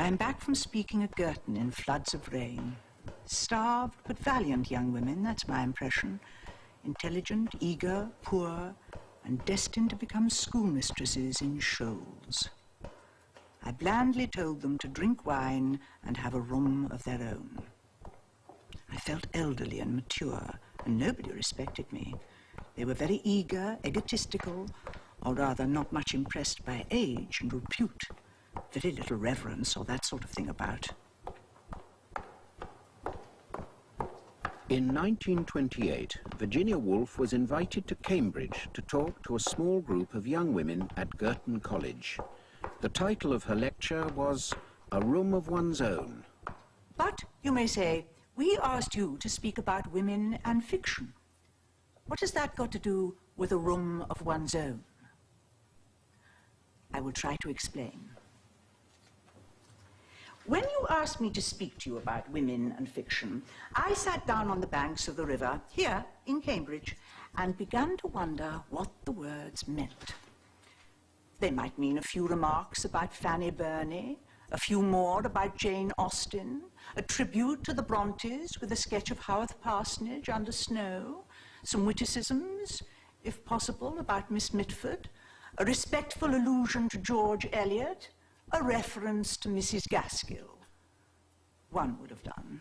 I am back from speaking at Girton in floods of rain. Starved but valiant young women, that's my impression. Intelligent, eager, poor, and destined to become schoolmistresses in shoals. I blandly told them to drink wine and have a room of their own. I felt elderly and mature, and nobody respected me. They were very eager, egotistical, or rather not much impressed by age and repute. Very little reverence or that sort of thing about. In 1928, Virginia Woolf was invited to Cambridge to talk to a small group of young women at Girton College. The title of her lecture was A Room of One's Own. But, you may say, we asked you to speak about women and fiction. What has that got to do with a room of one's own? I will try to explain. When you asked me to speak to you about women and fiction, I sat down on the banks of the river, here in Cambridge, and began to wonder what the words meant. They might mean a few remarks about Fanny Burney, a few more about Jane Austen, a tribute to the Brontes with a sketch of Haworth Parsonage under snow, some witticisms, if possible, about Miss Mitford, a respectful allusion to George Eliot, a reference to Mrs. Gaskell. One would have done.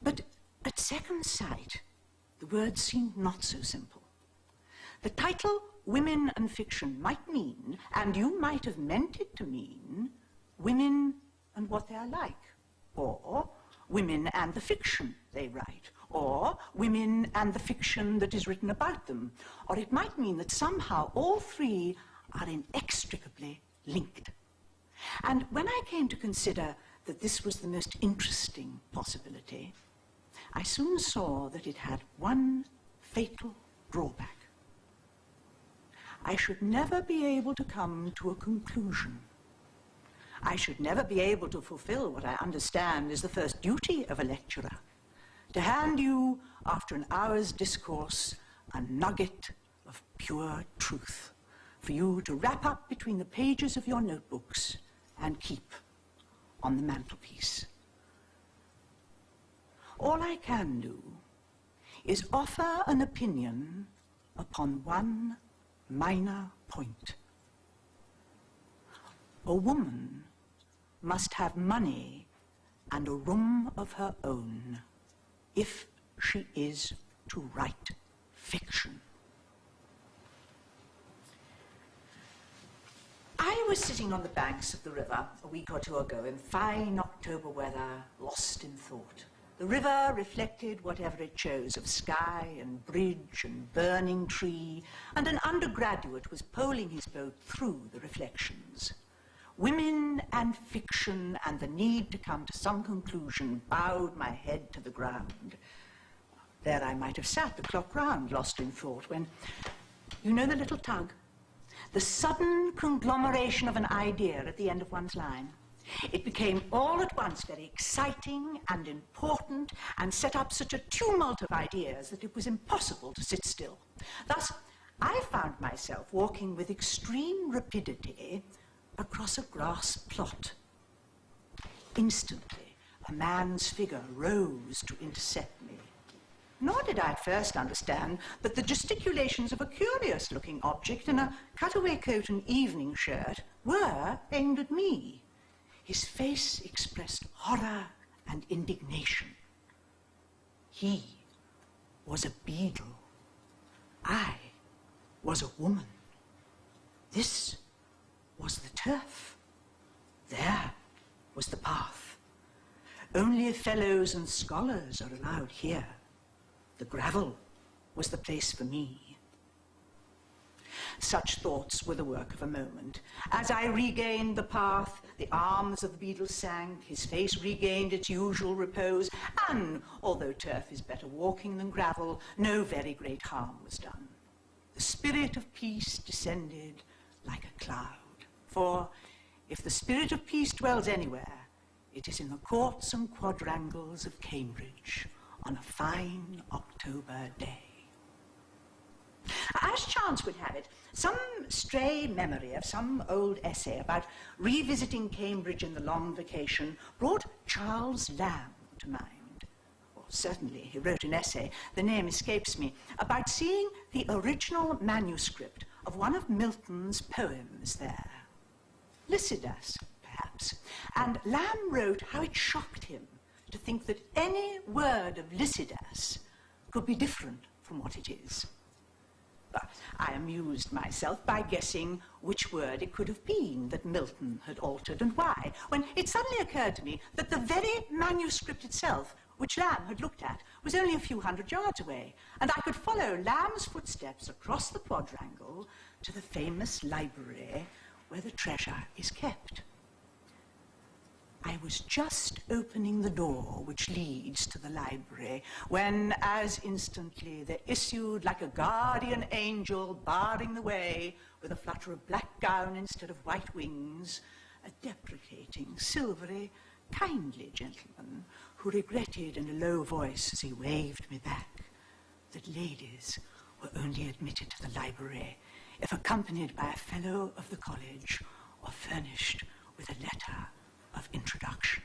But at second sight, the words seemed not so simple. The title, Women and Fiction, might mean, and you might have meant it to mean, women and what they are like, or women and the fiction they write, or women and the fiction that is written about them, or it might mean that somehow all three are inextricably linked. And when I came to consider that this was the most interesting possibility, I soon saw that it had one fatal drawback. I should never be able to come to a conclusion. I should never be able to fulfill what I understand is the first duty of a lecturer, to hand you, after an hour's discourse, a nugget of pure truth, for you to wrap up between the pages of your notebooks and keep on the mantelpiece. All I can do is offer an opinion upon one minor point. A woman must have money and a room of her own if she is to write fiction. I was sitting on the banks of the river a week or two ago in fine October weather, lost in thought. The river reflected whatever it chose of sky and bridge and burning tree, and an undergraduate was poling his boat through the reflections. Women and fiction and the need to come to some conclusion bowed my head to the ground. There I might have sat the clock round, lost in thought, when, you know the little tug? The sudden conglomeration of an idea at the end of one's line. It became all at once very exciting and important and set up such a tumult of ideas that it was impossible to sit still. Thus, I found myself walking with extreme rapidity across a grass plot. Instantly, a man's figure rose to intercept me. Nor did I at first understand that the gesticulations of a curious-looking object in a cutaway coat and evening shirt were aimed at me. His face expressed horror and indignation. He was a beadle. I was a woman. This was the turf. There was the path. Only fellows and scholars are allowed here. The gravel was the place for me. Such thoughts were the work of a moment. As I regained the path, the arms of the beetle sank, his face regained its usual repose, and, although turf is better walking than gravel, no very great harm was done. The spirit of peace descended like a cloud. For if the spirit of peace dwells anywhere, it is in the courts and quadrangles of Cambridge on a fine October day. As chance would have it, some stray memory of some old essay about revisiting Cambridge in the long vacation brought Charles Lamb to mind. Or certainly he wrote an essay, the name escapes me, about seeing the original manuscript of one of Milton's poems there. Lycidas, perhaps. And Lamb wrote how it shocked him to think that any word of Lycidas could be different from what it is. But I amused myself by guessing which word it could have been that Milton had altered and why, when it suddenly occurred to me that the very manuscript itself, which Lamb had looked at, was only a few hundred yards away, and I could follow Lamb's footsteps across the quadrangle to the famous library where the treasure is kept. I was just opening the door which leads to the library when, as instantly, there issued like a guardian angel barring the way with a flutter of black gown instead of white wings, a deprecating, silvery, kindly gentleman who regretted in a low voice as he waved me back that ladies were only admitted to the library if accompanied by a fellow of the college or furnished with a letter of introduction.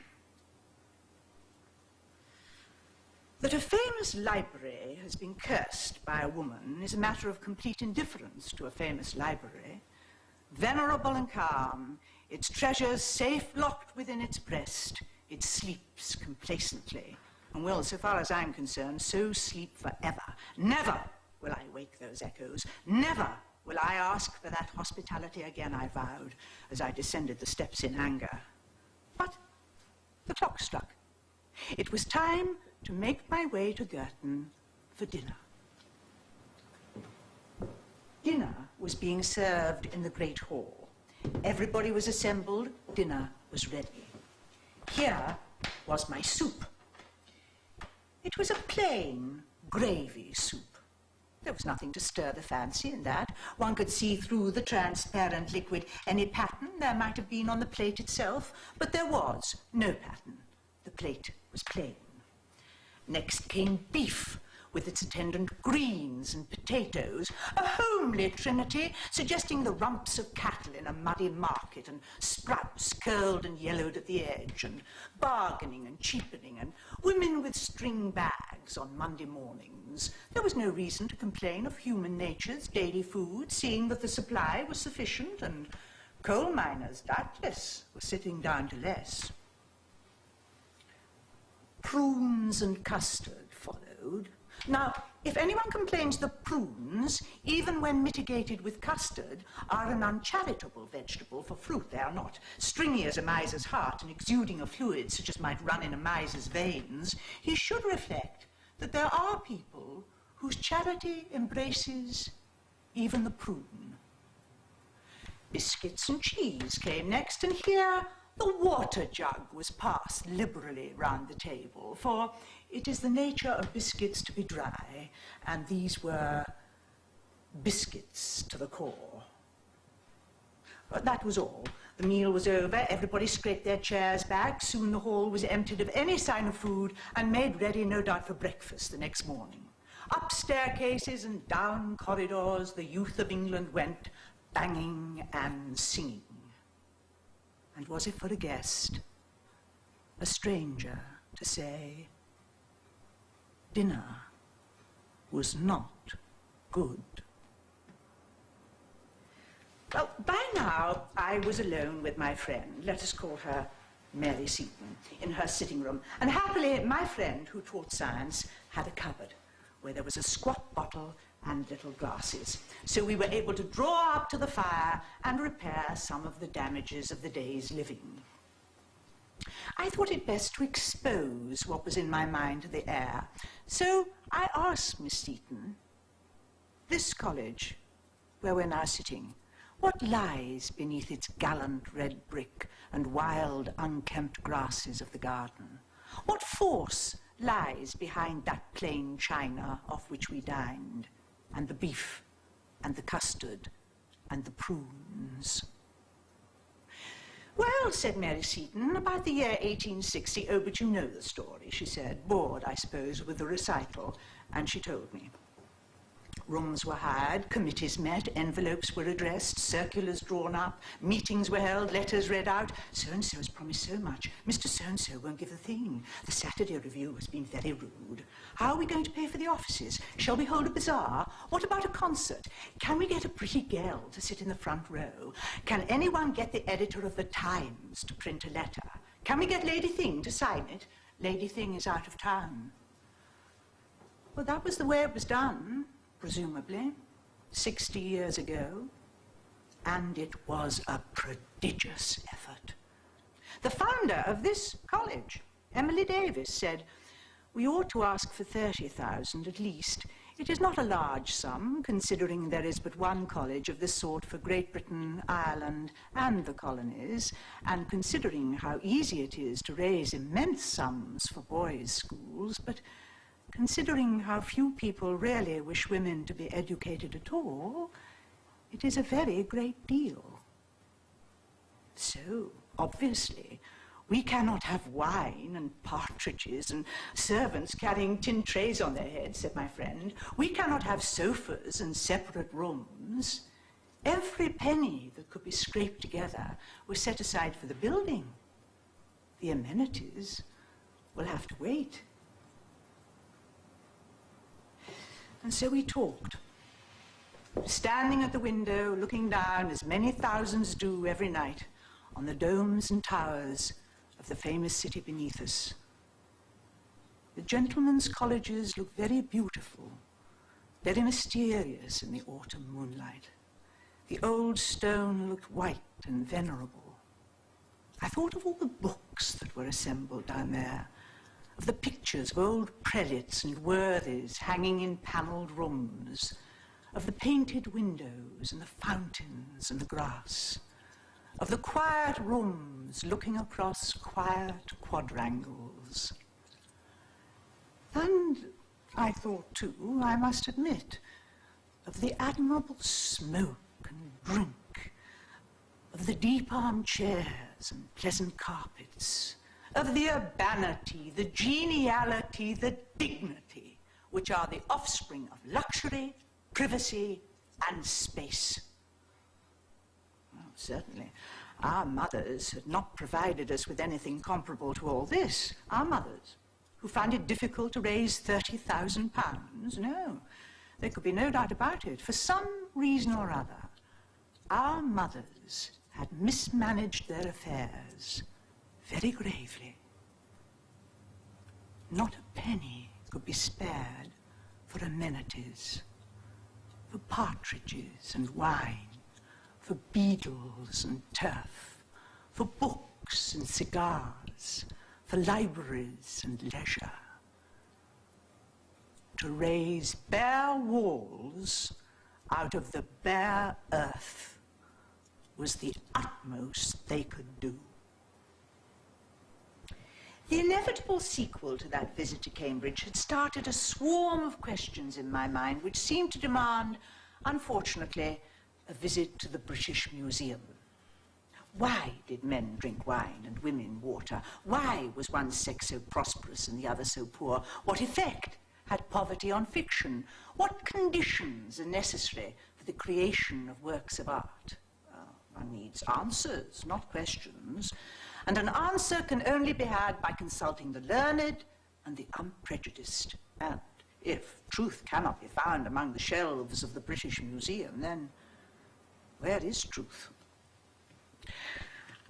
That a famous library has been cursed by a woman is a matter of complete indifference to a famous library. Venerable and calm, its treasures safe locked within its breast, it sleeps complacently, and will, so far as I'm concerned, so sleep forever. Never will I wake those echoes. Never will I ask for that hospitality again, I vowed, as I descended the steps in anger. But the clock struck. It was time to make my way to Girton for dinner. Dinner was being served in the great hall. Everybody was assembled. Dinner was ready. Here was my soup. It was a plain gravy soup. There was nothing to stir the fancy in that. One could see through the transparent liquid any pattern there might have been on the plate itself, but there was no pattern. The plate was plain. Next came beef, with its attendant greens and potatoes, a homely trinity suggesting the rumps of cattle in a muddy market, and sprouts curled and yellowed at the edge, and bargaining and cheapening, and women with string bags on Monday mornings. There was no reason to complain of human nature's daily food, seeing that the supply was sufficient, and coal miners, doubtless, were sitting down to less. Prunes and custard followed. Now, if anyone complains the prunes, even when mitigated with custard, are an uncharitable vegetable for fruit, they are not. Stringy as a miser's heart and exuding a fluid such as might run in a miser's veins, he should reflect that there are people whose charity embraces even the prune. Biscuits and cheese came next, and here the water jug was passed liberally round the table, for it is the nature of biscuits to be dry, and these were biscuits to the core. But that was all. The meal was over, everybody scraped their chairs back, soon the hall was emptied of any sign of food, and made ready, no doubt, for breakfast the next morning. Up staircases and down corridors the youth of England went, banging and singing. And was it for a guest, a stranger, to say, dinner was not good? Well, by now I was alone with my friend, let us call her Mary Seton, in her sitting room, and happily my friend, who taught science, had a cupboard where there was a squat bottle and little glasses. So we were able to draw up to the fire and repair some of the damages of the day's living. I thought it best to expose what was in my mind to the air. So I asked Miss Seton, this college, where we're now sitting, what lies beneath its gallant red brick and wild unkempt grasses of the garden? What force lies behind that plain china off which we dined, and the beef, and the custard, and the prunes? Well, said Mary Seton, about the year 1860, oh, but you know the story, she said, bored, I suppose, with the recital, and she told me. Rooms were hired, committees met, envelopes were addressed, circulars drawn up, meetings were held, letters read out. So-and-so has promised so much. Mr. So-and-so won't give a thing. The Saturday Review has been very rude. How are we going to pay for the offices? Shall we hold a bazaar? What about a concert? Can we get a pretty girl to sit in the front row? Can anyone get the editor of the Times to print a letter? Can we get Lady Thing to sign it? Lady Thing is out of town. Well, that was the way it was done, presumably, 60 years ago, and it was a prodigious effort. The founder of this college, Emily Davis, said, "We ought to ask for 30,000 at least. It is not a large sum, considering there is but one college of this sort for Great Britain, Ireland, and the colonies, and considering how easy it is to raise immense sums for boys' schools, but considering how few people really wish women to be educated at all, it is a very great deal. So, obviously, we cannot have wine and partridges and servants carrying tin trays on their heads," said my friend. "We cannot have sofas and separate rooms. Every penny that could be scraped together was set aside for the building. The amenities will have to wait." And so we talked, standing at the window, looking down, as many thousands do every night, on the domes and towers of the famous city beneath us. The gentlemen's colleges look very beautiful, very mysterious in the autumn moonlight. The old stone looked white and venerable. I thought of all the books that were assembled down there, of the pictures of old prelates and worthies hanging in panelled rooms, of the painted windows and the fountains and the grass, of the quiet rooms looking across quiet quadrangles. And I thought, too, I must admit, of the admirable smoke and drink, of the deep armchairs and pleasant carpets, of the urbanity, the geniality, the dignity, which are the offspring of luxury, privacy, and space. Well, certainly, our mothers had not provided us with anything comparable to all this. Our mothers, who found it difficult to raise £30,000. No, there could be no doubt about it. For some reason or other, our mothers had mismanaged their affairs very gravely. Not a penny could be spared for amenities, for partridges and wine, for beadles and turf, for books and cigars, for libraries and leisure. To raise bare walls out of the bare earth was the utmost they could do. The inevitable sequel to that visit to Cambridge had started a swarm of questions in my mind which seemed to demand, unfortunately, a visit to the British Museum. Why did men drink wine and women water? Why was one sex so prosperous and the other so poor? What effect had poverty on fiction? What conditions are necessary for the creation of works of art? One needs answers, not questions. And an answer can only be had by consulting the learned and the unprejudiced. And if truth cannot be found among the shelves of the British Museum, then where is truth?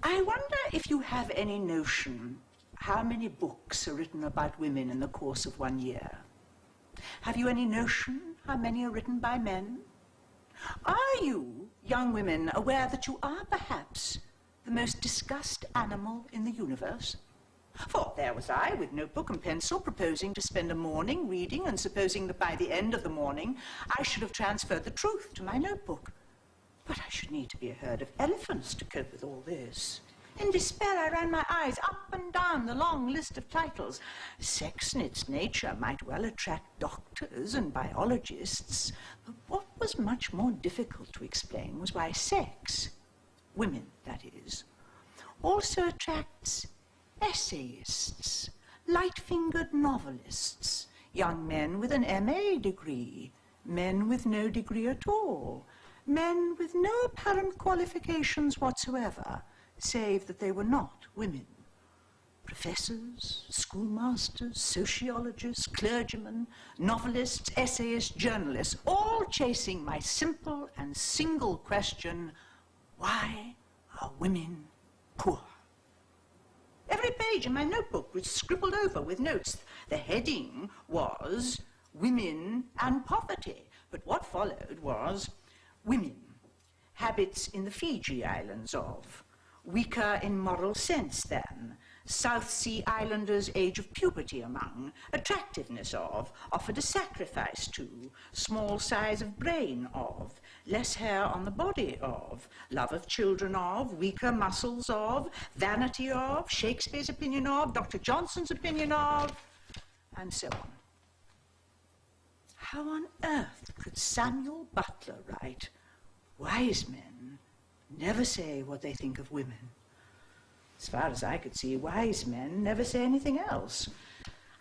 I wonder if you have any notion how many books are written about women in the course of 1 year. Have you any notion how many are written by men? Are you, young women, aware that you are perhaps the most discussed animal in the universe? For there was I, with notebook and pencil, proposing to spend a morning reading, and supposing that by the end of the morning I should have transferred the truth to my notebook. But I should need to be a herd of elephants to cope with all this. In despair, I ran my eyes up and down the long list of titles. Sex in its nature might well attract doctors and biologists, but what was much more difficult to explain was why sex, women that is, also attracts essayists, light-fingered novelists, young men with an MA degree, men with no degree at all, men with no apparent qualifications whatsoever, save that they were not women. Professors, schoolmasters, sociologists, clergymen, novelists, essayists, journalists, all chasing my simple and single question, why are women poor? Every page in my notebook was scribbled over with notes. The heading was Women and Poverty, but what followed was women, habits in the Fiji Islands of, weaker in moral sense than, South Sea Islanders' age of puberty among, attractiveness of, offered a sacrifice to, small size of brain of, less hair on the body of, love of children of, weaker muscles of, vanity of, Shakespeare's opinion of, Dr. Johnson's opinion of, and so on. How on earth could Samuel Butler write, wise men never say what they think of women? As far as I could see, wise men never say anything else.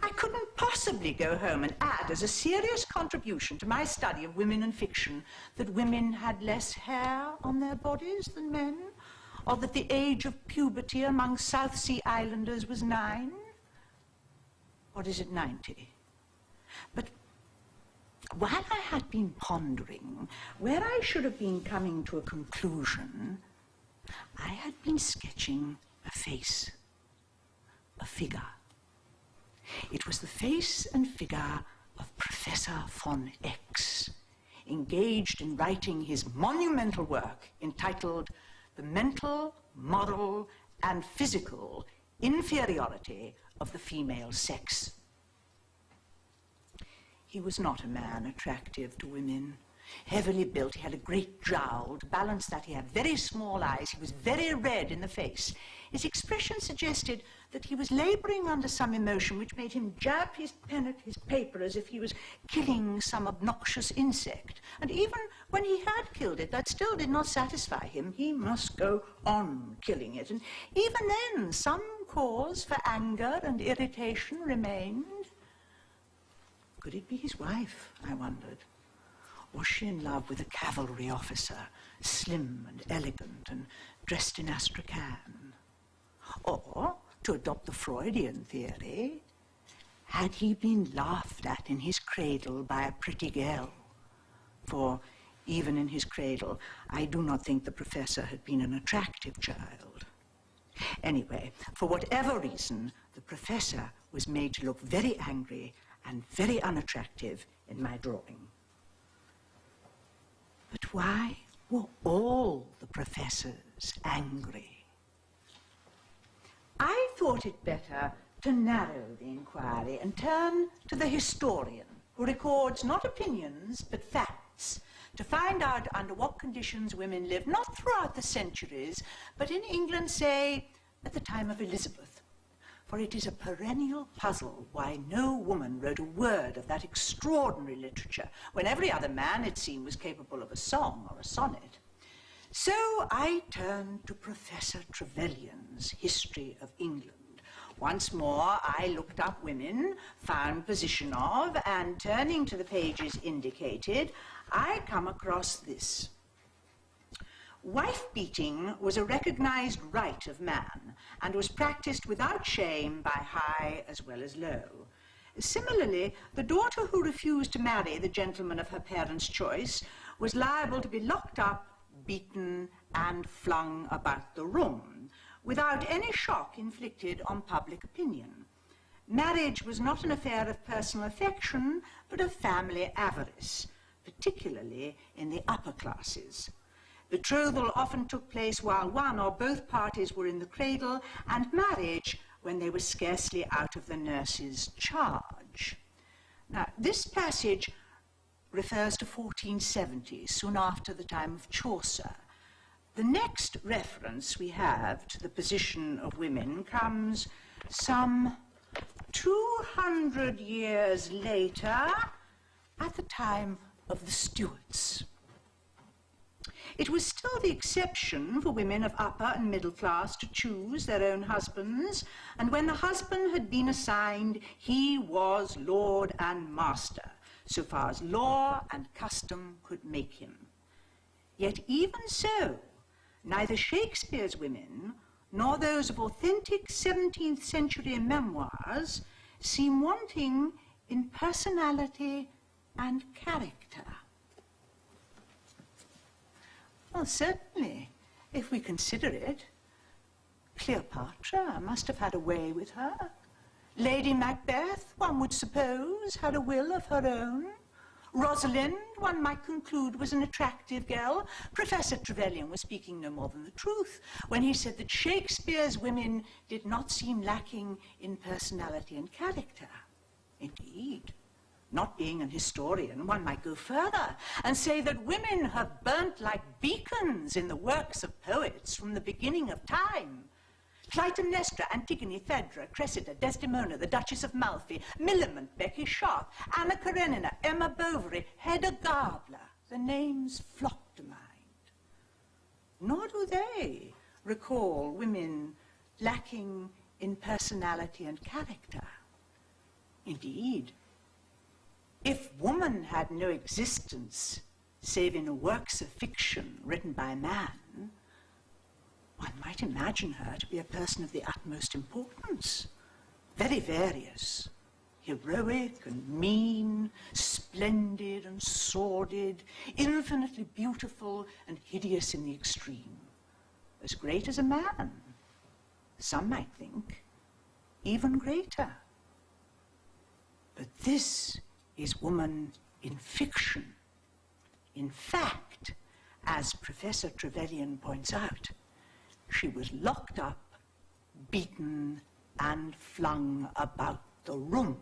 I couldn't possibly go home and add as a serious contribution to my study of women and fiction that women had less hair on their bodies than men, or that the age of puberty among South Sea Islanders was 9. Or is it 90? But while I had been pondering where I should have been coming to a conclusion, I had been sketching a face, a figure. It was the face and figure of Professor von X, engaged in writing his monumental work entitled The Mental, Moral, and Physical Inferiority of the Female Sex. He was not a man attractive to women. Heavily built, he had a great jowl. To balance that, he had very small eyes. He was very red in the face. His expression suggested that he was laboring under some emotion which made him jab his pen at his paper as if he was killing some obnoxious insect. And even when he had killed it, that still did not satisfy him. He must go on killing it. And even then, some cause for anger and irritation remained. Could it be his wife, I wondered? Was she in love with a cavalry officer, slim and elegant and dressed in astrakhan? Or, to adopt the Freudian theory, had he been laughed at in his cradle by a pretty girl? For even in his cradle, I do not think the professor had been an attractive child. Anyway, for whatever reason, the professor was made to look very angry and very unattractive in my drawing. But why were all the professors angry? I thought it better to narrow the inquiry and turn to the historian, who records not opinions but facts, to find out under what conditions women lived, not throughout the centuries, but in England, say, at the time of Elizabeth. For it is a perennial puzzle why no woman wrote a word of that extraordinary literature, when every other man, it seemed, was capable of a song or a sonnet. So I turned to Professor Trevelyan's History of England. Once more, I looked up women, found position of, and turning to the pages indicated, I come across this. Wife-beating was a recognized right of man and was practiced without shame by high as well as low. Similarly, the daughter who refused to marry the gentleman of her parents' choice was liable to be locked up, beaten, and flung about the room, without any shock inflicted on public opinion. Marriage was not an affair of personal affection, but of family avarice, particularly in the upper classes. Betrothal often took place while one or both parties were in the cradle, and marriage when they were scarcely out of the nurse's charge. Now, this passage refers to 1470, soon after the time of Chaucer. The next reference we have to the position of women comes some 200 years later, at the time of the Stuarts. It was still the exception for women of upper and middle class to choose their own husbands, and when the husband had been assigned, he was lord and master. so far as law and custom could make him. Yet even so, neither Shakespeare's women nor those of authentic 17th century memoirs seem wanting in personality and character. Well, certainly, if we consider it, Cleopatra must have had a way with her. Lady Macbeth, one would suppose, had a will of her own. Rosalind, one might conclude, was an attractive girl. Professor Trevelyan was speaking no more than the truth when he said that Shakespeare's women did not seem lacking in personality and character. Indeed, not being an historian, one might go further and say that women have burnt like beacons in the works of poets from the beginning of time. Clytemnestra, Antigone, Phaedra, Cressida, Desdemona, the Duchess of Malfi, Millamant, Becky Sharp, Anna Karenina, Emma Bovary, Hedda Gabler, the names flock to mind. Nor do they recall women lacking in personality and character. Indeed, if woman had no existence save in works of fiction written by man, one might imagine her to be a person of the utmost importance, very various, heroic and mean, splendid and sordid, infinitely beautiful and hideous in the extreme, as great as a man, some might think, even greater. But this is woman in fiction. In fact, as Professor Trevelyan points out, she was locked up, beaten, and flung about the room.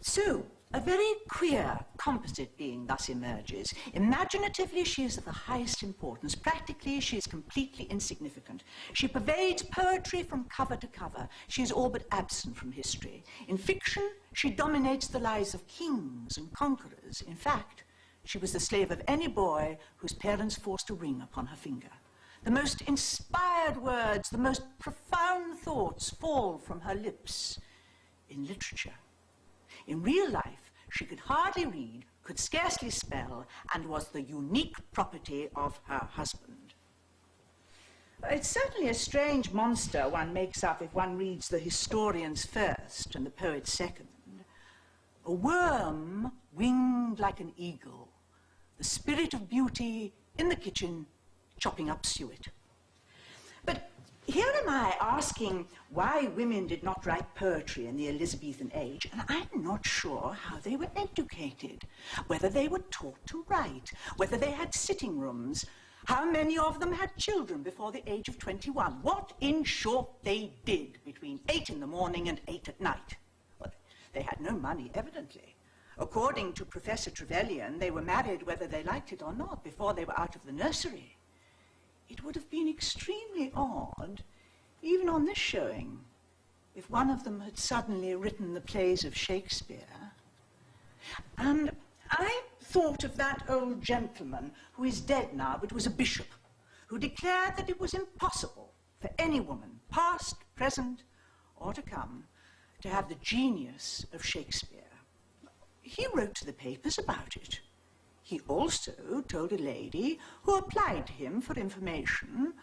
So, a very queer composite being thus emerges. Imaginatively, she is of the highest importance. Practically, she is completely insignificant. She pervades poetry from cover to cover. She is all but absent from history. In fiction, she dominates the lives of kings and conquerors. In fact, she was the slave of any boy whose parents forced a ring upon her finger. The most inspired words, the most profound thoughts fall from her lips in literature. In real life, she could hardly read, could scarcely spell, and was the unique property of her husband. It's certainly a strange monster one makes up if one reads the historians first and the poets second. A worm winged like an eagle, the spirit of beauty in the kitchen, chopping up suet. But here am I asking why women did not write poetry in the Elizabethan age, and I'm not sure how they were educated, whether they were taught to write, whether they had sitting rooms, how many of them had children before the age of 21, what, in short, they did between 8 in the morning and 8 at night. Well, they had no money, evidently. According to Professor Trevelyan, they were married whether they liked it or not before they were out of the nursery. It would have been extremely odd, even on this showing, if one of them had suddenly written the plays of Shakespeare. And I thought of that old gentleman who is dead now, but was a bishop, who declared that it was impossible for any woman, past, present, or to come, to have the genius of Shakespeare. He wrote to the papers about it. He also told a lady who applied to him for information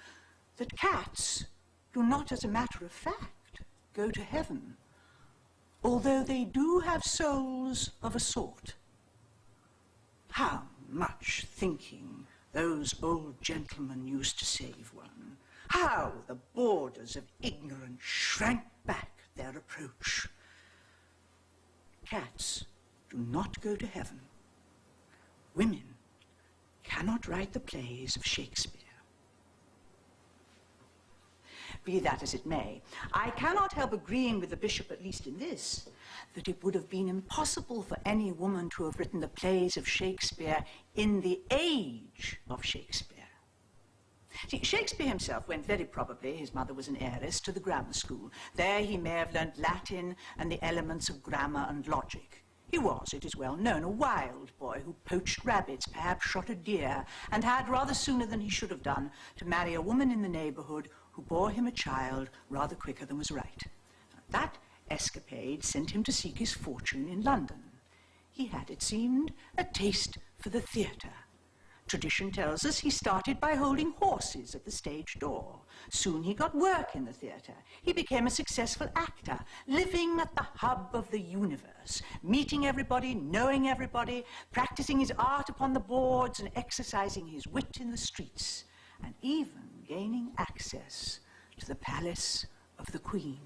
that cats do not, as a matter of fact, go to heaven, although they do have souls of a sort. How much thinking those old gentlemen used to save one. How the borders of ignorance shrank back at their approach. Cats do not go to heaven. Women cannot write the plays of Shakespeare. Be that as it may, I cannot help agreeing with the bishop, at least in this, that it would have been impossible for any woman to have written the plays of Shakespeare in the age of Shakespeare. See, Shakespeare himself went very probably, his mother was an heiress, to the grammar school. There he may have learnt Latin and the elements of grammar and logic. He was, it is well known, a wild boy who poached rabbits, perhaps shot a deer, and had, rather sooner than he should have done, to marry a woman in the neighbourhood who bore him a child rather quicker than was right. That escapade sent him to seek his fortune in London. he had, it seemed, a taste for the theatre. Tradition tells us he started by holding horses at the stage door. Soon he got work in the theatre. He became a successful actor, living at the hub of the universe, meeting everybody, knowing everybody, practicing his art upon the boards and exercising his wit in the streets, and even gaining access to the palace of the Queen.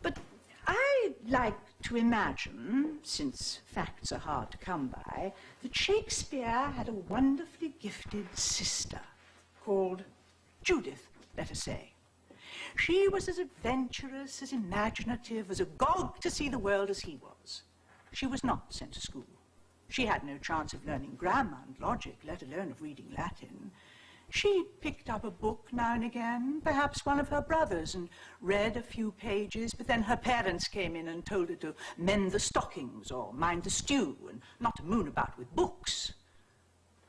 But I like to imagine, since facts are hard to come by, that Shakespeare had a wonderfully gifted sister called Judith, let us say. She was as adventurous, as imaginative, as agog to see the world as he was. She was not sent to school. She had no chance of learning grammar and logic, let alone of reading Latin. She picked up a book now and again, perhaps one of her brothers, and read a few pages, but then her parents came in and told her to mend the stockings or mind the stew and not to moon about with books.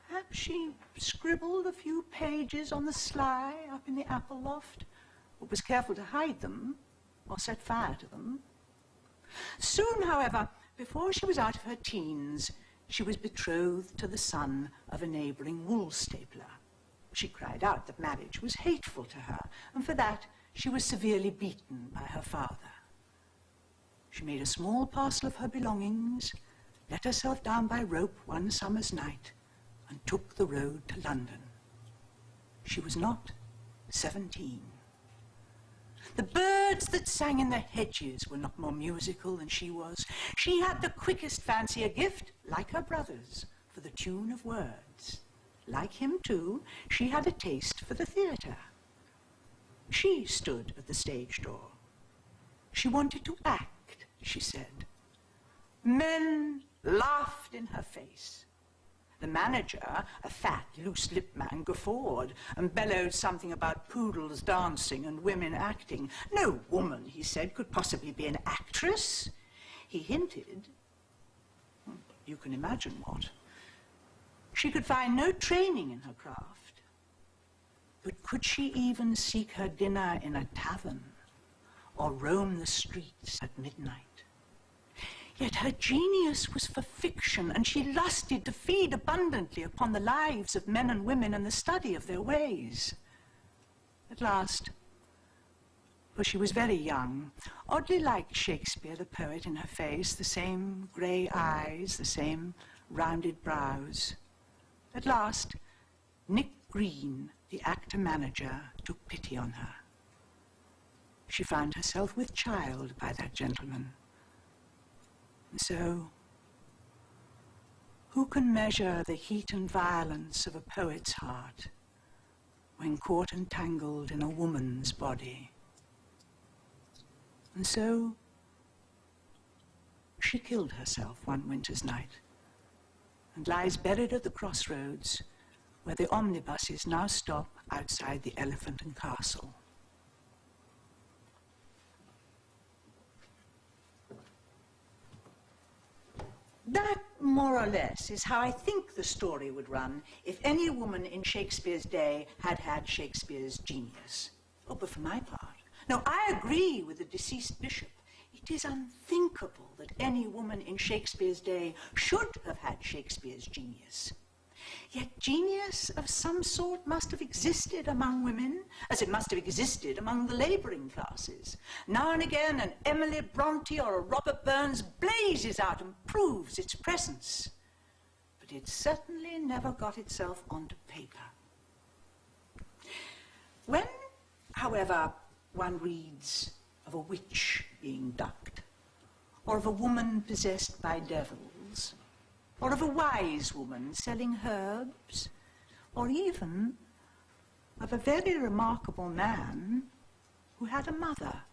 Perhaps she scribbled a few pages on the sly up in the apple loft, but was careful to hide them or set fire to them. Soon, however, before she was out of her teens, she was betrothed to the son of a neighboring wool stapler. She cried out that marriage was hateful to her, and for that she was severely beaten by her father. She made a small parcel of her belongings, let herself down by rope one summer's night, and took the road to London. She was not 17. The birds that sang in the hedges were not more musical than she was. She had the quickest fancy, a gift, like her brothers, for the tune of words. Like him, too, she had a taste for the theatre. She stood at the stage door. She wanted to act, she said. Men laughed in her face. The manager, a fat, loose-lipped man, guffawed and bellowed something about poodles dancing and women acting. No woman, he said, could possibly be an actress. He hinted, you can imagine what. She could find no training in her craft. But could she even seek her dinner in a tavern or roam the streets at midnight? Yet her genius was for fiction, and she lusted to feed abundantly upon the lives of men and women and the study of their ways. At last, for she was very young, oddly like Shakespeare, the poet, in her face, the same grey eyes, the same rounded brows. At last, Nick Green, the actor-manager, took pity on her. She found herself with child by that gentleman. And so, who can measure the heat and violence of a poet's heart when caught and tangled in a woman's body? And so, she killed herself one winter's night and lies buried at the crossroads where the omnibuses now stop outside the Elephant and Castle. That, more or less, is how I think the story would run if any woman in Shakespeare's day had had Shakespeare's genius. Oh, but for my part, no, I agree with the deceased bishop. It is unthinkable that any woman in Shakespeare's day should have had Shakespeare's genius. Yet genius of some sort must have existed among women, as it must have existed among the labouring classes. Now and again an Emily Bronte or a Robert Burns blazes out and proves its presence. But it certainly never got itself onto paper. When, however, one reads of a witch being ducked, or of a woman possessed by devils, or of a wise woman selling herbs, or even of a very remarkable man who had a mother,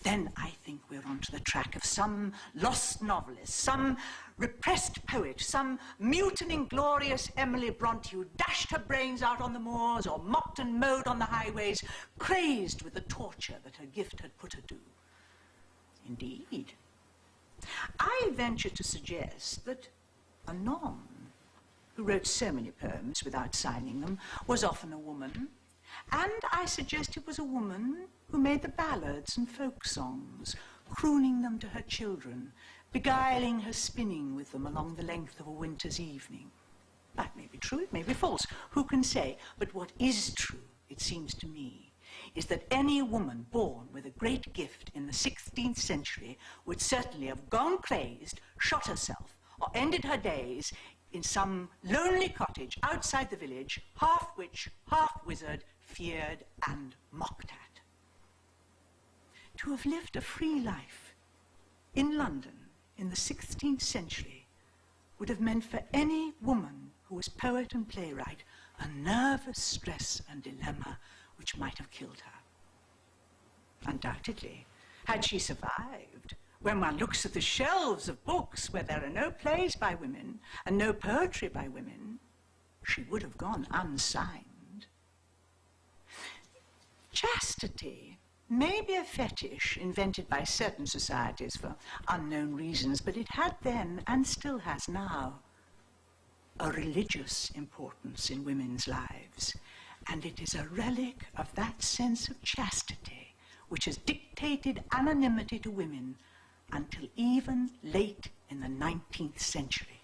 then I think we're onto the track of some lost novelist, some repressed poet, some mute and inglorious Emily Bronte who dashed her brains out on the moors or mopped and mowed on the highways, crazed with the torture that her gift had put her to. Indeed, I venture to suggest that a non, who wrote so many poems without signing them, was often a woman, and I suggest it was a woman who made the ballads and folk songs, crooning them to her children, beguiling her spinning with them along the length of a winter's evening. That may be true, it may be false, who can say? But what is true, it seems to me, is that any woman born with a great gift in the 16th century would certainly have gone crazed, shot herself, or ended her days in some lonely cottage outside the village, half witch, half wizard, feared and mocked at. To have lived a free life in London in the 16th century would have meant for any woman who was poet and playwright a nervous stress and dilemma which might have killed her. Undoubtedly, had she survived, when one looks at the shelves of books where there are no plays by women and no poetry by women, she would have gone unsigned. Chastity may be a fetish invented by certain societies for unknown reasons, but it had then, and still has now, a religious importance in women's lives, and it is a relic of that sense of chastity which has dictated anonymity to women until even late in the 19th century.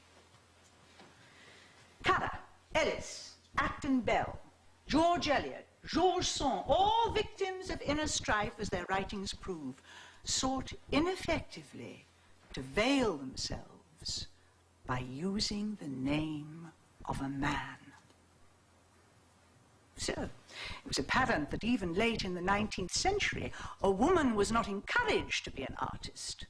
Currer, Ellis, Acton Bell, George Eliot, Georges Sand, all victims of inner strife, as their writings prove, sought ineffectively to veil themselves by using the name of a man. So, it was apparent that even late in the 19th century, a woman was not encouraged to be an artist.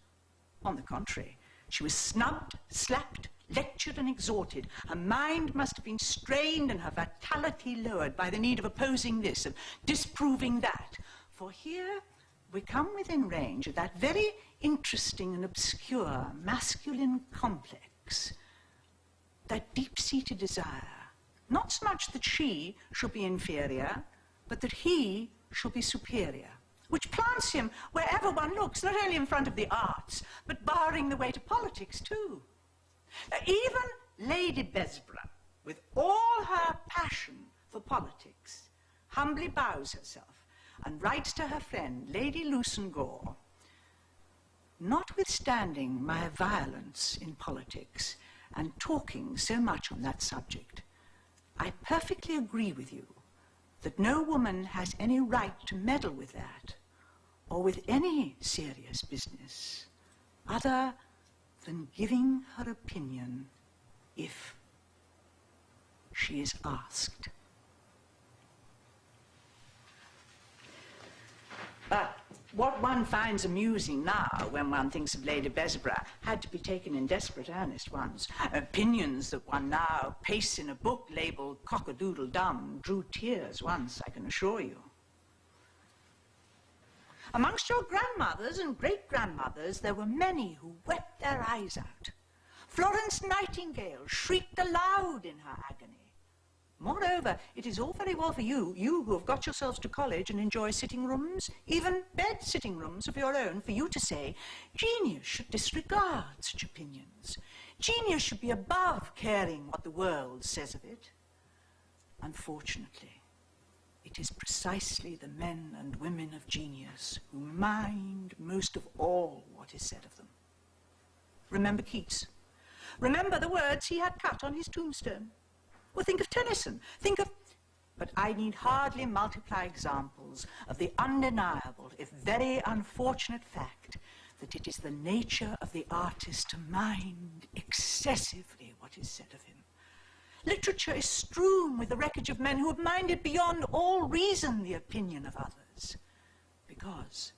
On the contrary, she was snubbed, slapped, lectured and exhorted. Her mind must have been strained and her vitality lowered by the need of opposing this, of disproving that. For here we come within range of that very interesting and obscure masculine complex, that deep-seated desire, not so much that she should be inferior, but that he should be superior, which plants him wherever one looks, not only in front of the arts, but barring the way to politics too. Even Lady Besborough, with all her passion for politics, humbly bows herself and writes to her friend, Lady Lucan Gore, "Notwithstanding my violence in politics and talking so much on that subject, I perfectly agree with you that no woman has any right to meddle with that or with any serious business other than giving her opinion if she is asked." But what one finds amusing now when one thinks of Lady Besborough had to be taken in desperate earnest once. Opinions that one now pastes in a book labelled Cock-a-doodle-dum drew tears once, I can assure you. Amongst your grandmothers and great-grandmothers, there were many who wept their eyes out. Florence Nightingale shrieked aloud in her agony. Moreover, it is all very well for you who have got yourselves to college and enjoy sitting rooms, even bed-sitting rooms of your own, for you to say, genius should disregard such opinions. Genius should be above caring what the world says of it. Unfortunately, it is precisely the men and women of genius who mind most of all what is said of them. Remember Keats. Remember the words he had cut on his tombstone. Or think of Tennyson, but I need hardly multiply examples of the undeniable, if very unfortunate fact that it is the nature of the artist to mind excessively what is said of him. Literature is strewn with the wreckage of men who have minded beyond all reason the opinion of others, because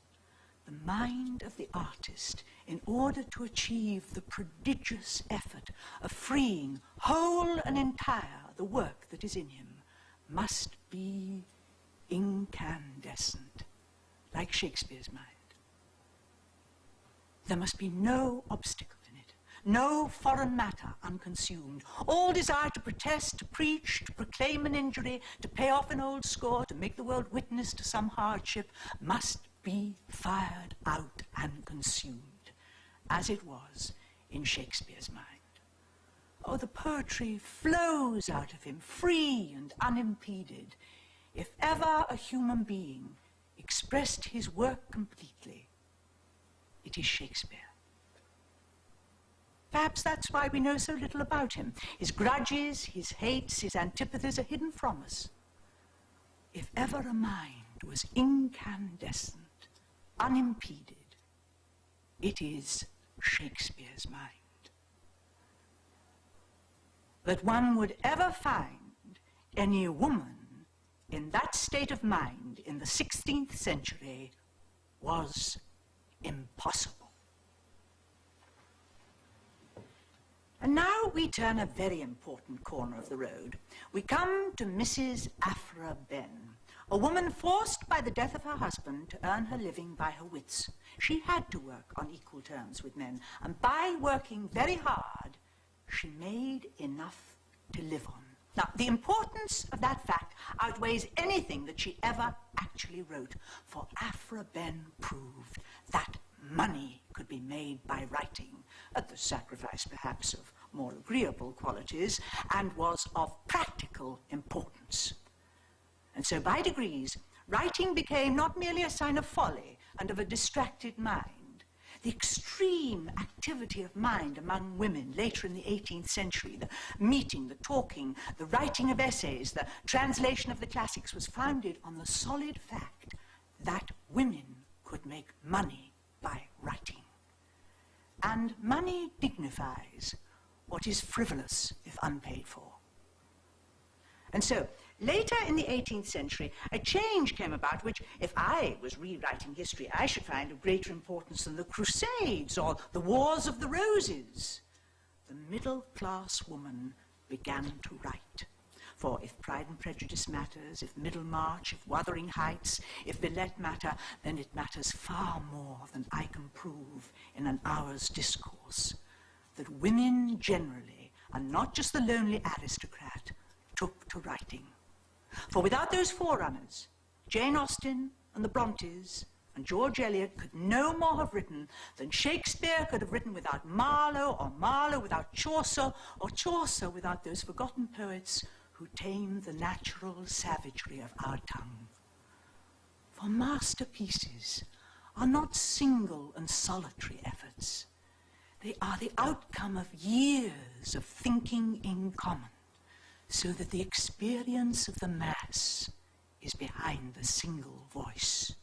the mind of the artist, in order to achieve the prodigious effort of freeing whole and entire the work that is in him, must be incandescent, like Shakespeare's mind. There must be no obstacle in it, no foreign matter unconsumed. All desire to protest, to preach, to proclaim an injury, to pay off an old score, to make the world witness to some hardship, must be fired out and consumed, as it was in Shakespeare's mind. Oh, the poetry flows out of him, free and unimpeded. If ever a human being expressed his work completely, It is Shakespeare. Perhaps that's why we know so little about him. His grudges, his hates, his antipathies are hidden from us. If ever a mind was incandescent, unimpeded, it is Shakespeare's mind. That one would ever find any woman in that state of mind in the 16th century was impossible. And now we turn a very important corner of the road. We come to Mrs. Aphra Benn, a woman forced by the death of her husband to earn her living by her wits. She had to work on equal terms with men, and by working very hard, she made enough to live on. Now, the importance of that fact outweighs anything that she ever actually wrote, for Aphra Benn proved that money could be made by writing, at the sacrifice perhaps of more agreeable qualities, and was of practical importance. And so by degrees, writing became not merely a sign of folly and of a distracted mind. The extreme activity of mind among women later in the 18th century, the meeting, the talking, the writing of essays, the translation of the classics, was founded on the solid fact that women could make money by writing. And money dignifies what is frivolous if unpaid for. And so, later in the 18th century, a change came about which, if I was rewriting history, I should find of greater importance than the Crusades or the Wars of the Roses. The middle-class woman began to write. For if Pride and Prejudice matters, if Middlemarch, if Wuthering Heights, if Villette matter, then it matters far more than I can prove in an hour's discourse. That women generally, and not just the lonely aristocrat, took to writing. For without those forerunners, Jane Austen and the Brontes and George Eliot could no more have written than Shakespeare could have written without Marlowe, or Marlowe without Chaucer, or Chaucer without those forgotten poets who tamed the natural savagery of our tongue. For masterpieces are not single and solitary efforts. They are the outcome of years of thinking in common, so that the experience of the mass is behind the single voice.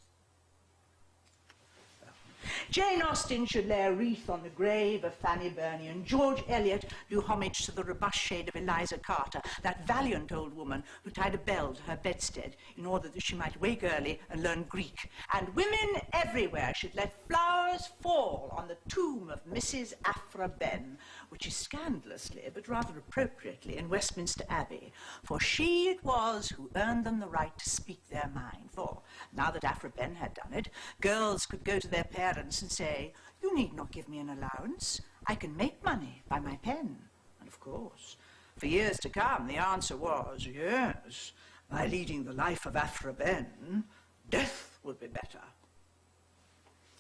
Jane Austen should lay a wreath on the grave of Fanny Burney, and George Eliot do homage to the robust shade of Eliza Carter, that valiant old woman who tied a bell to her bedstead in order that she might wake early and learn Greek. And women everywhere should let flowers fall on the tomb of Mrs. Aphra Benn, which is scandalously, but rather appropriately, in Westminster Abbey, for she it was who earned them the right to speak their mind. For, now that Aphra Benn had done it, girls could go to their parents and say, "You need not give me an allowance. I can make money by my pen." And of course, for years to come, the answer was, yes, by leading the life of Aphra Benn, death would be better.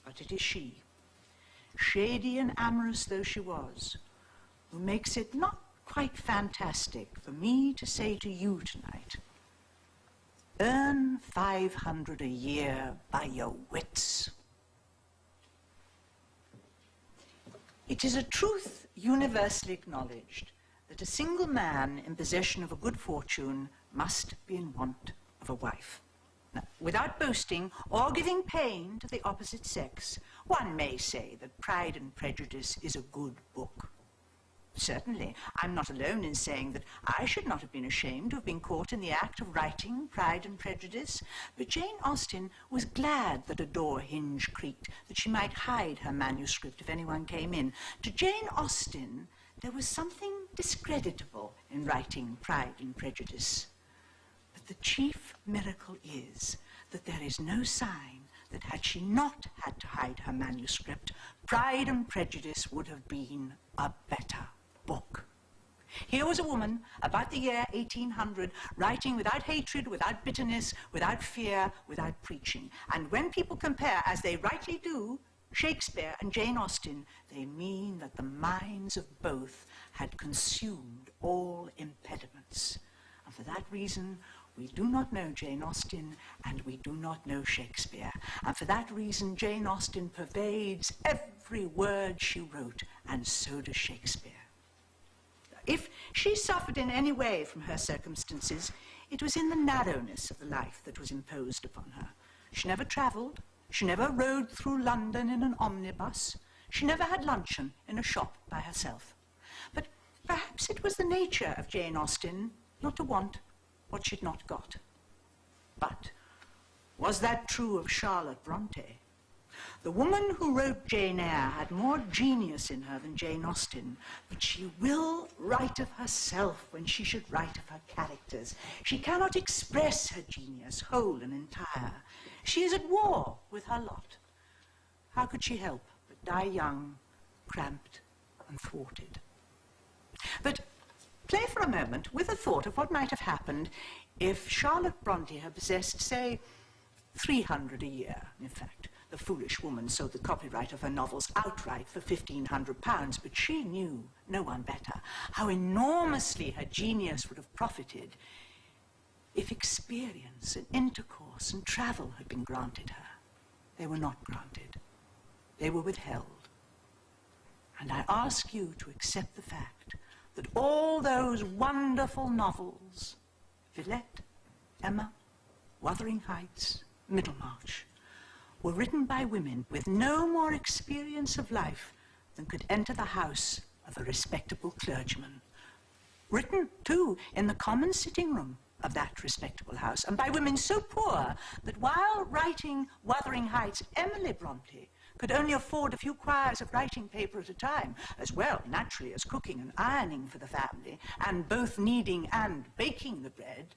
But it is she, shady and amorous though she was, who makes it not quite fantastic for me to say to you tonight, earn $500 a year by your wits. It is a truth universally acknowledged that a single man in possession of a good fortune must be in want of a wife. Now, without boasting or giving pain to the opposite sex, one may say that Pride and Prejudice is a good book. Certainly, I'm not alone in saying that I should not have been ashamed to have been caught in the act of writing Pride and Prejudice, but Jane Austen was glad that a door hinge creaked, that she might hide her manuscript if anyone came in. To Jane Austen, there was something discreditable in writing Pride and Prejudice. But the chief miracle is that there is no sign that had she not had to hide her manuscript, Pride and Prejudice would have been a better book. Here was a woman, about the year 1800, writing without hatred, without bitterness, without fear, without preaching. And when people compare, as they rightly do, Shakespeare and Jane Austen, they mean that the minds of both had consumed all impediments. And for that reason, We do not know Jane Austen, and we do not know Shakespeare. And for that reason, Jane Austen pervades every word she wrote, and so does Shakespeare. If she suffered in any way from her circumstances, it was in the narrowness of the life that was imposed upon her. She never travelled. She never rode through London in an omnibus. She never had luncheon in a shop by herself. But perhaps it was the nature of Jane Austen not to want what she'd not got. But was that true of Charlotte Bronte? The woman who wrote Jane Eyre had more genius in her than Jane Austen, but she will write of herself when she should write of her characters. She cannot express her genius whole and entire. She is at war with her lot. How could she help but die young, cramped, and thwarted? But play for a moment with a thought of what might have happened if Charlotte Bronte had possessed, say, 300 a year. In fact, the foolish woman sold the copyright of her novels outright for £1,500, but she knew, no one better, how enormously her genius would have profited if experience and intercourse and travel had been granted her. They were not granted. They were withheld. And I ask you to accept the fact that all those wonderful novels, Villette, Emma, Wuthering Heights, Middlemarch, were written by women with no more experience of life than could enter the house of a respectable clergyman. Written, too, in the common sitting room of that respectable house, and by women so poor that while writing Wuthering Heights, Emily Bronte could only afford a few quires of writing paper at a time, as well, naturally, as cooking and ironing for the family, and both kneading and baking the bread.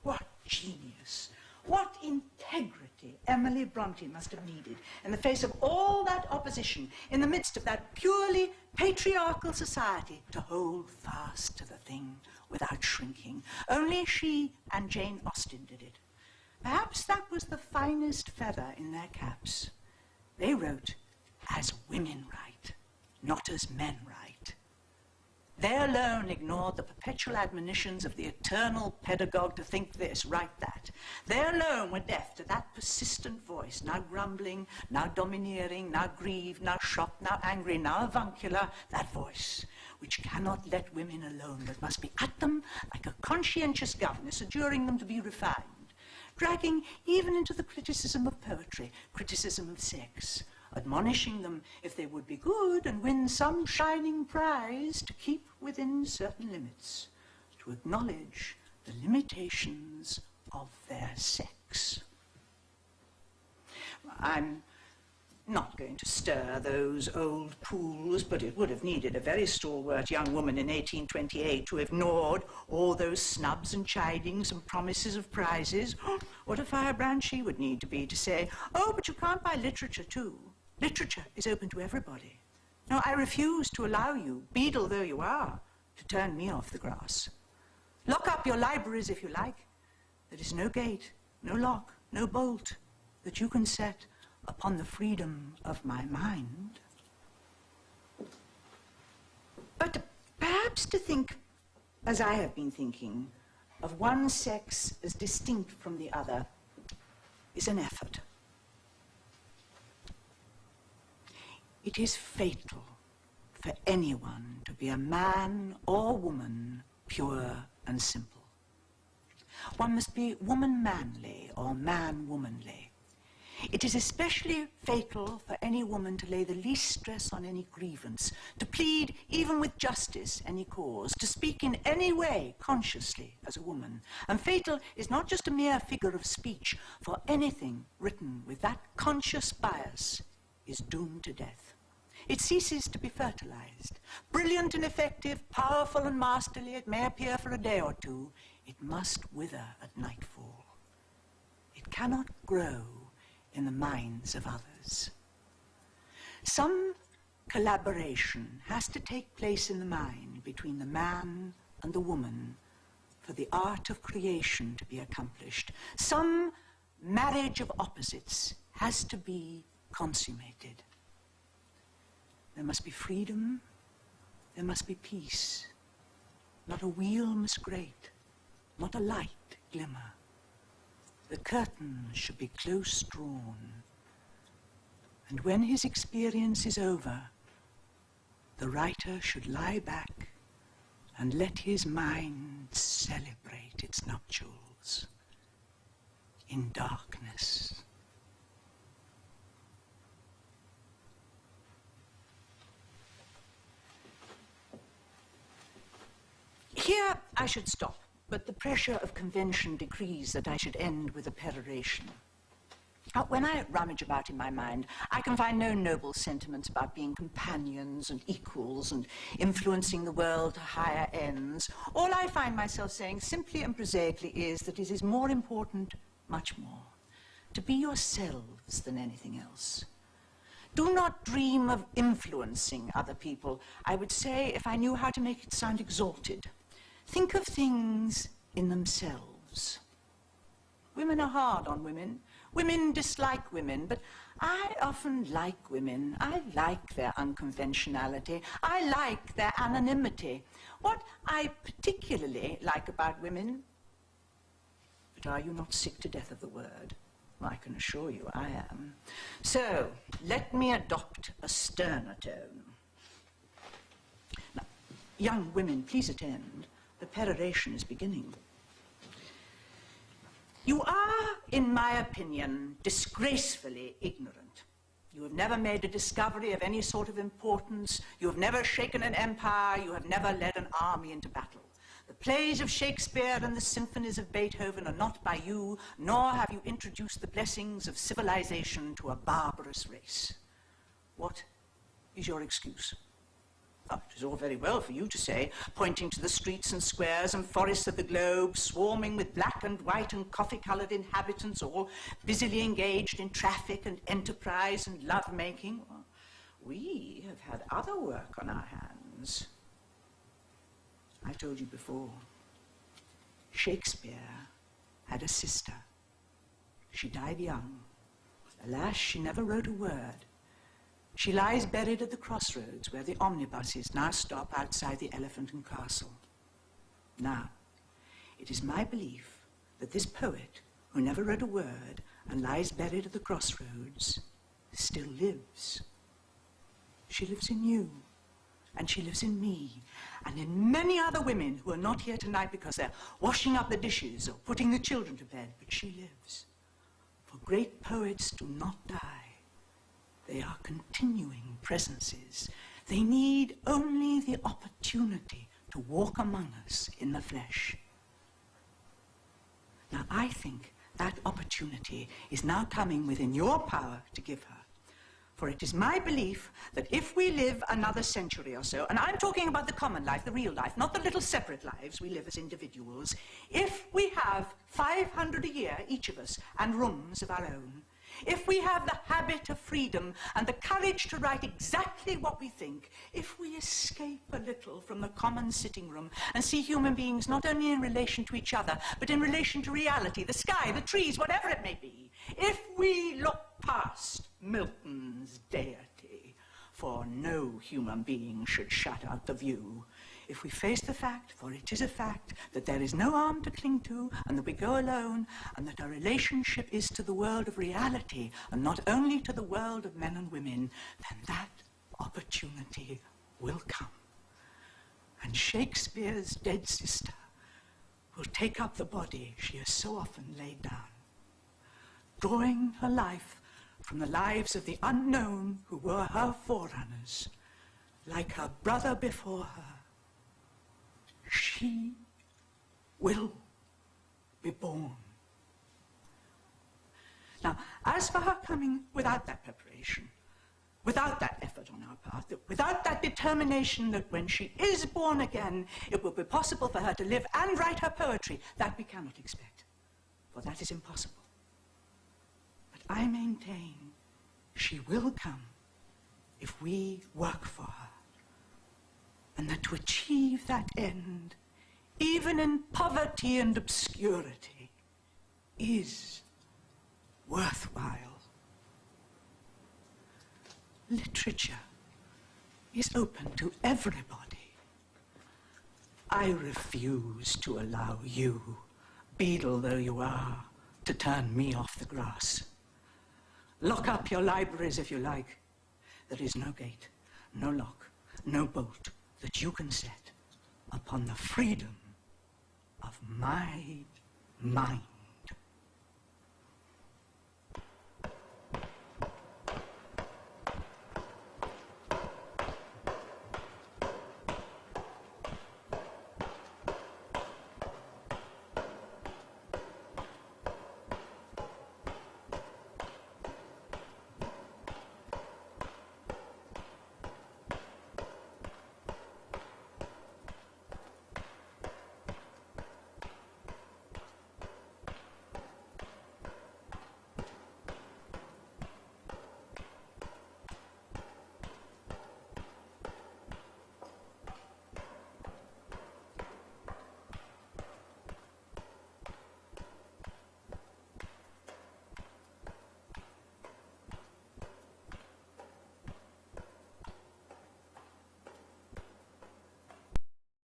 What genius, what integrity Emily Bronte must have needed in the face of all that opposition, in the midst of that purely patriarchal society, to hold fast to the thing without shrinking. Only she and Jane Austen did it. Perhaps that was the finest feather in their caps. They wrote as women write, not as men write. They alone ignored the perpetual admonitions of the eternal pedagogue to think this, write that. They alone were deaf to that persistent voice, now grumbling, now domineering, now grieved, now shocked, now angry, now avuncular, that voice which cannot let women alone, but must be at them like a conscientious governess, adjuring them to be refined, dragging even into the criticism of poetry, criticism of sex, admonishing them if they would be good and win some shining prize to keep within certain limits, to acknowledge the limitations of their sex. I'm not going to stir those old pools, but it would have needed a very stalwart young woman in 1828 to have ignored all those snubs and chidings and promises of prizes. What a firebrand she would need to be to say, oh, but you can't buy literature too. Literature is open to everybody. No, I refuse to allow you, beadle though you are, to turn me off the grass. Lock up your libraries if you like. There is no gate, no lock, no bolt that you can set upon the freedom of my mind. But perhaps to think, as I have been thinking, of one sex as distinct from the other is an effort. It is fatal for anyone to be a man or woman, pure and simple. One must be woman-manly or man-womanly. It is especially fatal for any woman to lay the least stress on any grievance, to plead, even with justice, any cause, to speak in any way consciously as a woman. And fatal is not just a mere figure of speech, for anything written with that conscious bias is doomed to death. It ceases to be fertilized. Brilliant and effective, powerful and masterly, it may appear for a day or two. It must wither at nightfall. It cannot grow in the minds of others. Some collaboration has to take place in the mind between the man and the woman for the art of creation to be accomplished. Some marriage of opposites has to be consummated. There must be freedom, there must be peace. Not a wheel must grate, not a light glimmer. The curtain should be close drawn. And when his experience is over, the writer should lie back and let his mind celebrate its nuptials in darkness. Here I should stop, but the pressure of convention decrees that I should end with a peroration. When I rummage about in my mind, I can find no noble sentiments about being companions and equals and influencing the world to higher ends. All I find myself saying, simply and prosaically, is that it is more important, much more, to be yourselves than anything else. Do not dream of influencing other people. I would say, if I knew how to make it sound exalted, think of things in themselves. Women are hard on women. Women dislike women, but I often like women. I like their unconventionality. I like their anonymity. What I particularly like about women, but are you not sick to death of the word? Well, I can assure you I am. So, let me adopt a sterner tone. Now, young women, please attend. The peroration is beginning. You are, in my opinion, disgracefully ignorant. You have never made a discovery of any sort of importance. You have never shaken an empire. You have never led an army into battle. The plays of Shakespeare and the symphonies of Beethoven are not by you, nor have you introduced the blessings of civilization to a barbarous race. What is your excuse? Oh, it is all very well for you to say, pointing to the streets and squares and forests of the globe, swarming with black and white and coffee-coloured inhabitants, all busily engaged in traffic and enterprise and love-making. Well, we have had other work on our hands. I told you before, Shakespeare had a sister. She died young. Alas, she never wrote a word. She lies buried at the crossroads where the omnibuses now stop outside the Elephant and Castle. Now, it is my belief that this poet, who never wrote a word and lies buried at the crossroads, still lives. She lives in you, and she lives in me, and in many other women who are not here tonight because they're washing up the dishes or putting the children to bed, but she lives. For great poets do not die. They are continuing presences. They need only the opportunity to walk among us in the flesh. Now, I think that opportunity is now coming within your power to give her. For it is my belief that if we live another century or so, and I'm talking about the common life, the real life, not the little separate lives we live as individuals, if we have 500 a year, each of us, and rooms of our own, if we have the habit of freedom and the courage to write exactly what we think, if we escape a little from the common sitting room and see human beings not only in relation to each other, but in relation to reality, the sky, the trees, whatever it may be, if we look past Milton's deity, for no human being should shut out the view, if we face the fact, for it is a fact, that there is no arm to cling to, and that we go alone, and that our relationship is to the world of reality, and not only to the world of men and women, then that opportunity will come. And Shakespeare's dead sister will take up the body she has so often laid down, drawing her life from the lives of the unknown who were her forerunners, like her brother before her. She will be born. Now, as for her coming without that preparation, without that effort on our part, without that determination that when she is born again, it will be possible for her to live and write her poetry, that we cannot expect, for that is impossible. But I maintain she will come if we work for her. And that to achieve that end, even in poverty and obscurity, is worthwhile. Literature is open to everybody. I refuse to allow you beetle though you are, to turn me off the grass. Lock up your libraries if you like. There is no gate, no lock, no bolt that you can set upon the freedom of my mind.